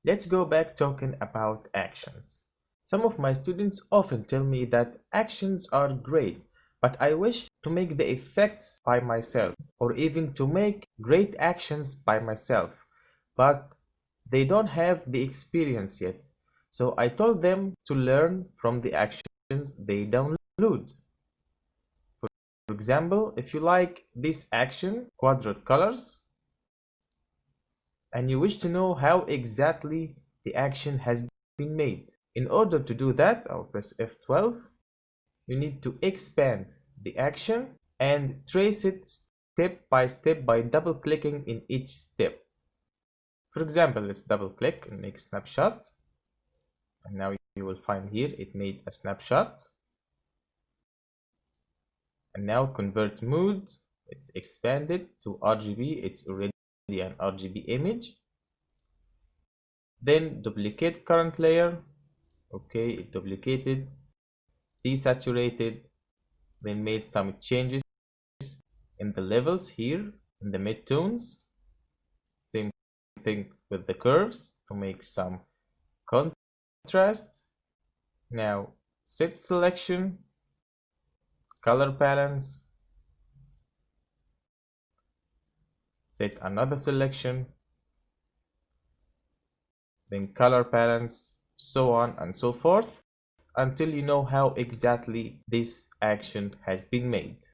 Let's go back talking about actions. Some of my students often tell me that actions are great, but I wish to make the effects by myself, or even to make great actions by myself, but they don't have the experience yet. So I told them to learn from the actions they download. For example, if you like this action, quadrant colors, and you wish to know how exactly the action has been made. In order to do that, I'll press F12. You need to expand the action and trace it step by step by double clicking in each step. For example, let's double click and make a snapshot. And now you will find here it made a snapshot. And now convert mode, it's expanded to RGB, it's already an RGB image. Then duplicate current layer. Okay, it duplicated, desaturated, then made some changes in the levels here in the midtones. Same thing with the curves to make some contrast. Now set selection, color balance, set another selection, then color balance, so on and so forth, until you know how exactly this action has been made.